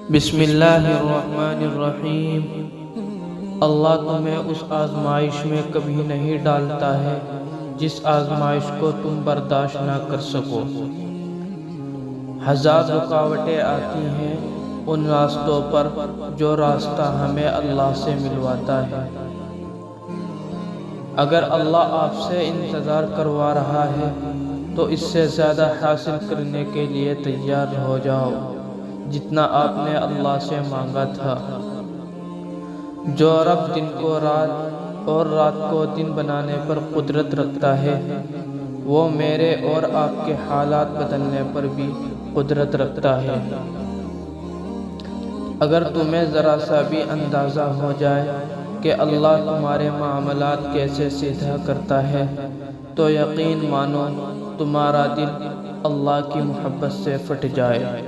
بسم اللہ الرحمن الرحیم۔ اللہ تمہیں اس آزمائش میں کبھی نہیں ڈالتا ہے جس آزمائش کو تم برداشت نہ کر سکو۔ ہزار رکاوٹیں آتی ہیں ان راستوں پر جو راستہ ہمیں اللہ سے ملواتا ہے۔ اگر اللہ آپ سے انتظار کروا رہا ہے تو اس سے زیادہ حاصل کرنے کے لیے تیار ہو جاؤ جتنا آپ نے اللہ سے مانگا تھا۔ جو رب دن کو رات اور رات کو دن بنانے پر قدرت رکھتا ہے وہ میرے اور آپ کے حالات بدلنے پر بھی قدرت رکھتا ہے۔ اگر تمہیں ذرا سا بھی اندازہ ہو جائے کہ اللہ تمہارے معاملات کیسے سیدھا کرتا ہے تو یقین مانو تمہارا دل اللہ کی محبت سے پھٹ جائے۔